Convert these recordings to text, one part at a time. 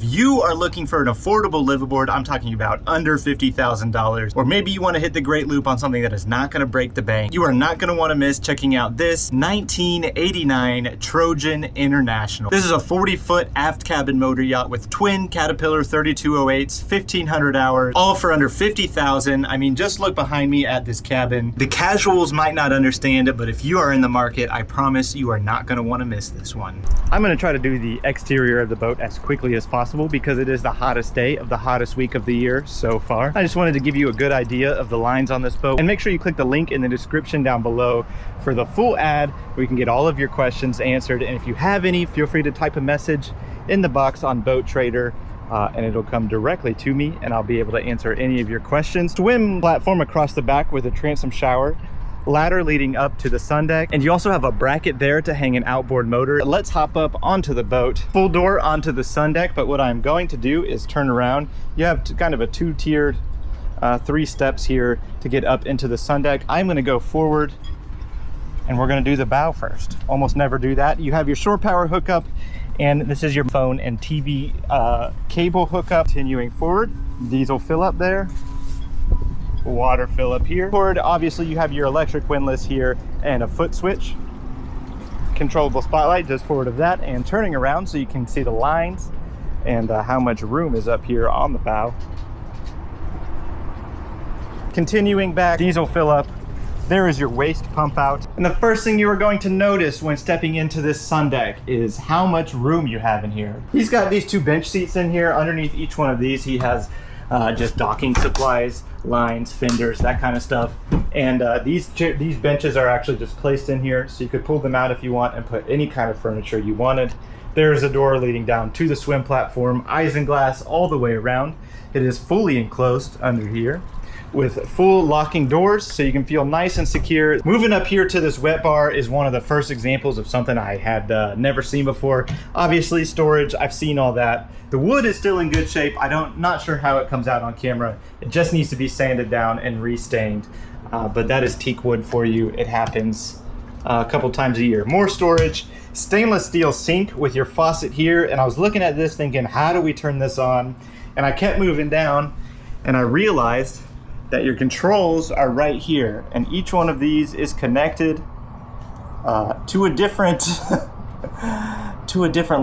you are looking for an affordable liveaboard, I'm talking about under $50,000, or maybe you want to hit the great loop on something that is not going to break the bank, you are not going to want to miss checking out this 1989 Trojan International. This is a 40-foot aft cabin motor yacht with twin Caterpillar 3208s, 1,500 hours, all for under $50,000. I mean, just look behind me at this cabin. The casuals might not understand it, but if you are in the market, I promise you are not going to want to miss this one. I'm going to try to do the exterior of the boat as quickly as possible because it is the hottest day of the hottest week of the year so far. I just wanted to give you a good idea of the lines on this boat, and make sure you click the link in the description down below for the full ad where you can get all of your questions answered. And if you have any, feel free to type a message in the box on Boat Trader and it'll come directly to me and I'll be able to answer any of your questions. Swim platform across the back with a transom shower, ladder leading up to the sun deck, and you also have a bracket there to hang an outboard motor. Let's hop up onto the boat. Full door onto the sun deck, but what I'm going to do is turn around. You have kind of a two-tiered 3 steps here to get up into the sun deck. I'm going to go forward and we're going to do the bow first. Almost never do that. You have your shore power hookup, and this is your phone and TV cable hookup. Continuing forward, diesel fill up there, water fill up here. Forward, obviously you have your electric windlass here and a foot switch. Controllable spotlight just forward of that, and turning around so you can see the lines and how much room is up here on the bow. Continuing back, diesel fill up. There is your waste pump out. And the first thing you are going to notice when stepping into this sun deck is how much room you have in here. He's got these 2 bench seats in here. Underneath each one of these, he has just docking supplies, lines, fenders, that kind of stuff. And these benches are actually just placed in here, so you could pull them out if you want and put any kind of furniture you wanted. There's a door leading down to the swim platform, isinglass all the way around. It is fully enclosed under here with full locking doors, so you can feel nice and secure. Moving up here to this wet bar is one of the first examples of something I had never seen before. Obviously storage, I've seen all that. The wood is still in good shape. Not sure how it comes out on camera. It just needs to be sanded down and restained, but that is teak wood for you. It happens a couple times a year. More storage, stainless steel sink with your faucet here, and I was looking at this thinking, how do we turn this on? And I kept moving down and I realized that your controls are right here, and each one of these is connected to a different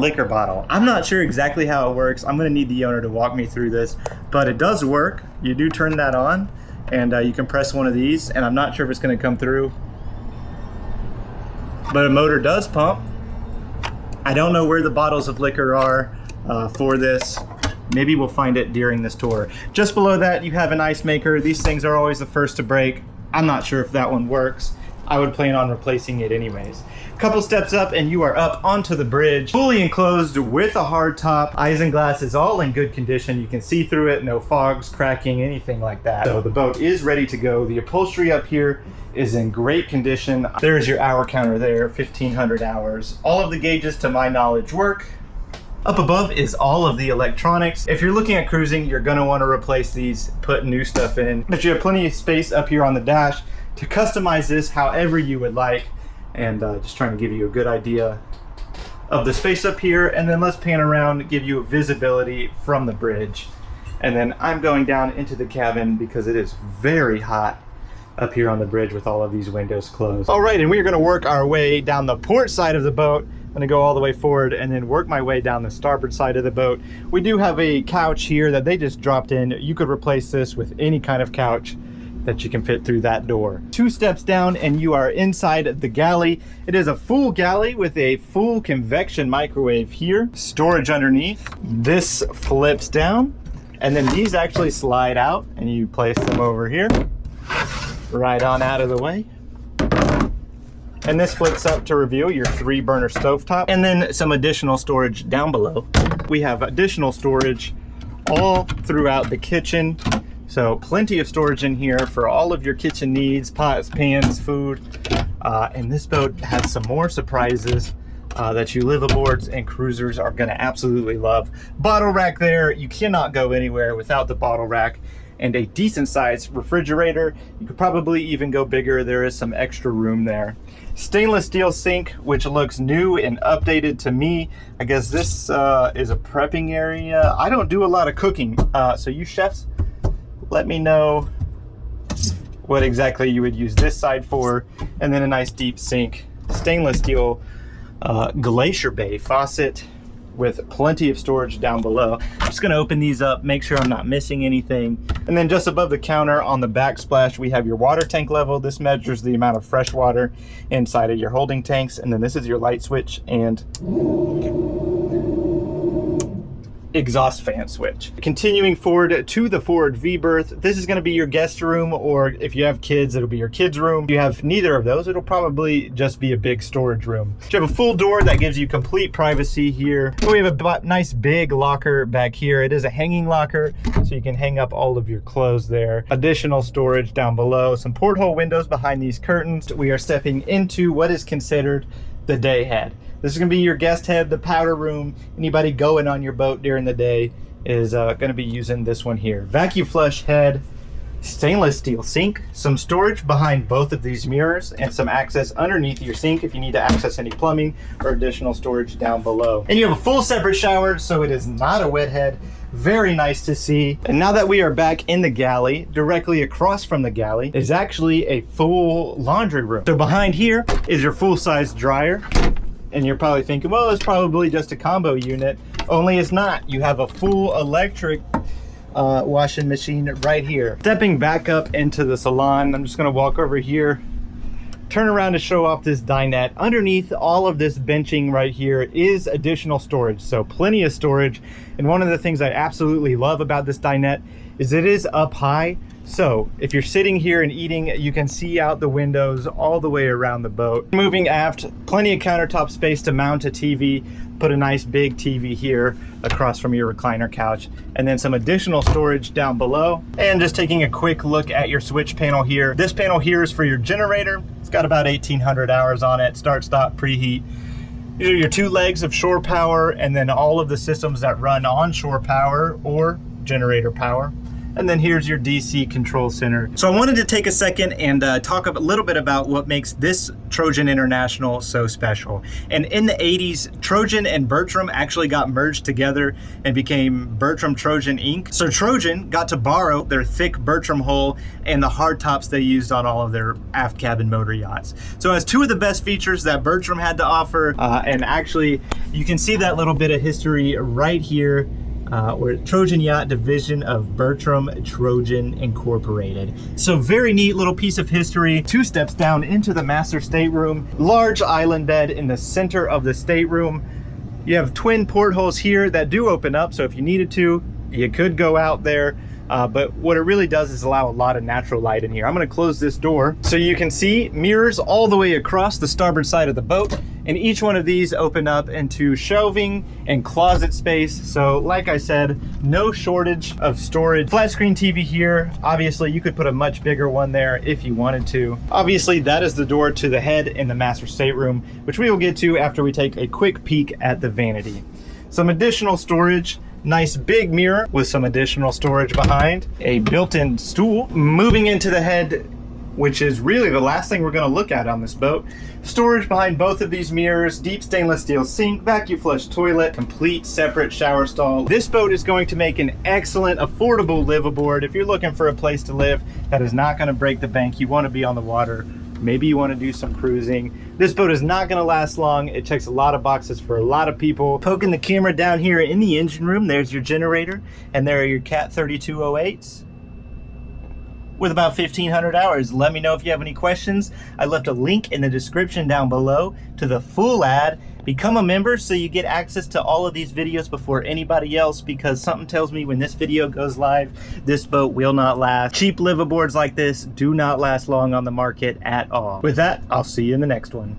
liquor bottle. I'm not sure exactly how it works. I'm gonna need the owner to walk me through this, but it does work. You do turn that on, and you can press one of these, and I'm not sure if it's gonna come through, but a motor does pump. I don't know where the bottles of liquor are for this. Maybe we'll find it during this tour. Just below that, you have an ice maker. These things are always the first to break. I'm not sure if that one works. I would plan on replacing it anyways. Couple steps up and you are up onto the bridge, fully enclosed with a hard top. Isinglass is all in good condition. You can see through it, no fogs, cracking, anything like that. So the boat is ready to go. The upholstery up here is in great condition. There's your hour counter there, 1,500 hours. All of the gauges, to my knowledge, work. Up above is all of the electronics. If you're looking at cruising, you're gonna wanna replace these, put new stuff in. But you have plenty of space up here on the dash to customize this however you would like. And just trying to give you a good idea of the space up here. And then let's pan around, give you visibility from the bridge. And then I'm going down into the cabin because it is very hot up here on the bridge with all of these windows closed. All right, and we are gonna work our way down the port side of the boat. I'm gonna go all the way forward and then work my way down the starboard side of the boat. We do have a couch here that they just dropped in. You could replace this with any kind of couch that you can fit through that door. 2 steps down and you are inside the galley. It is a full galley with a full convection microwave here. Storage underneath. This flips down, and then these actually slide out and you place them over here. Right on out of the way. And this flips up to reveal your 3-burner stovetop, and then some additional storage down below. We have additional storage all throughout the kitchen. So plenty of storage in here for all of your kitchen needs, pots, pans, food. And this boat has some more surprises that you liveaboards and cruisers are gonna absolutely love. Bottle rack there, you cannot go anywhere without the bottle rack. and a decent sized refrigerator. You could probably even go bigger. There is some extra room there. Stainless steel sink, which looks new and updated to me. I guess this is a prepping area. I don't do a lot of cooking, so you chefs, let me know what exactly you would use this side for. And then a nice deep sink, stainless steel glacier bay faucet with plenty of storage down below. I'm just gonna open these up, make sure I'm not missing anything. And then just above the counter on the backsplash, we have your water tank level. This measures the amount of fresh water inside of your holding tanks. And then this is your light switch and exhaust fan switch. Continuing forward to the forward V-berth, this is going to be your guest room, or if you have kids, it'll be your kids room. If you have neither of those, it'll probably just be a big storage room. You have a full door that gives you complete privacy here. We have a nice big locker back here. It is a hanging locker, so you can hang up all of your clothes there. Additional storage down below, some porthole windows behind these curtains. We are stepping into what is considered the day head. This is going to be your guest head, the powder room. Anybody going on your boat during the day is going to be using this one here. Vacuum flush head, stainless steel sink, some storage behind both of these mirrors, and some access underneath your sink if you need to access any plumbing or additional storage down below. And you have a full separate shower, so it is not a wet head. Very nice to see. And now that we are back in the galley, directly across from the galley is actually a full laundry room. So behind here is your full-size dryer. And you're probably thinking, well, it's probably just a combo unit. Only it's not. You have a full electric washing machine right here. Stepping back up into the salon, I'm just gonna walk over here, turn around to show off this dinette. Underneath all of this benching right here is additional storage, so plenty of storage. And one of the things I absolutely love about this dinette is it is up high. So if you're sitting here and eating, you can see out the windows all the way around the boat. Moving aft, plenty of countertop space to mount a TV. Put a nice big TV here across from your recliner couch, and then some additional storage down below. And just taking a quick look at your switch panel here. This panel here is for your generator. It's got about 1,800 hours on it. Start, stop, preheat. These are your 2 legs of shore power, and then all of the systems that run on shore power or generator power. And then here's your DC control center. So I wanted to take a second and talk a little bit about what makes this Trojan International so special. And in the 80s, Trojan and Bertram actually got merged together and became Bertram Trojan Inc. So Trojan got to borrow their thick Bertram hull and the hard tops they used on all of their aft cabin motor yachts. So it has 2 of the best features that Bertram had to offer. And actually, you can see that little bit of history right here. We're Trojan Yacht Division of Bertram Trojan Incorporated. So very neat little piece of history. 2 steps down into the master stateroom. Large island bed in the center of the stateroom. You have twin portholes here that do open up, so if you needed to, you could go out there. But what it really does is allow a lot of natural light in here. I'm going to close this door so you can see mirrors all the way across the starboard side of the boat. And each one of these open up into shelving and closet space. So like I said, no shortage of storage. Flat screen TV here. Obviously you could put a much bigger one there if you wanted to. Obviously that is the door to the head in the master stateroom, which we will get to after we take a quick peek at the vanity. Some additional storage. Nice big mirror with some additional storage behind. A built-in stool. Moving into the head, which is really the last thing we're going to look at on this boat. Storage behind both of these mirrors, deep stainless steel sink, vacuum flush toilet, complete separate shower stall. This boat is going to make an excellent, affordable liveaboard. If you're looking for a place to live that is not going to break the bank, you want to be on the water, maybe you want to do some cruising. This boat is not going to last long. It checks a lot of boxes for a lot of people. Poking the camera down here in the engine room, there's your generator, and there are your Cat 3208s. With about 1,500 hours. Let me know if you have any questions. I left a link in the description down below to the full ad. Become a member so you get access to all of these videos before anybody else, because something tells me when this video goes live, this boat will not last. Cheap liveaboards like this do not last long on the market at all. With that, I'll see you in the next one.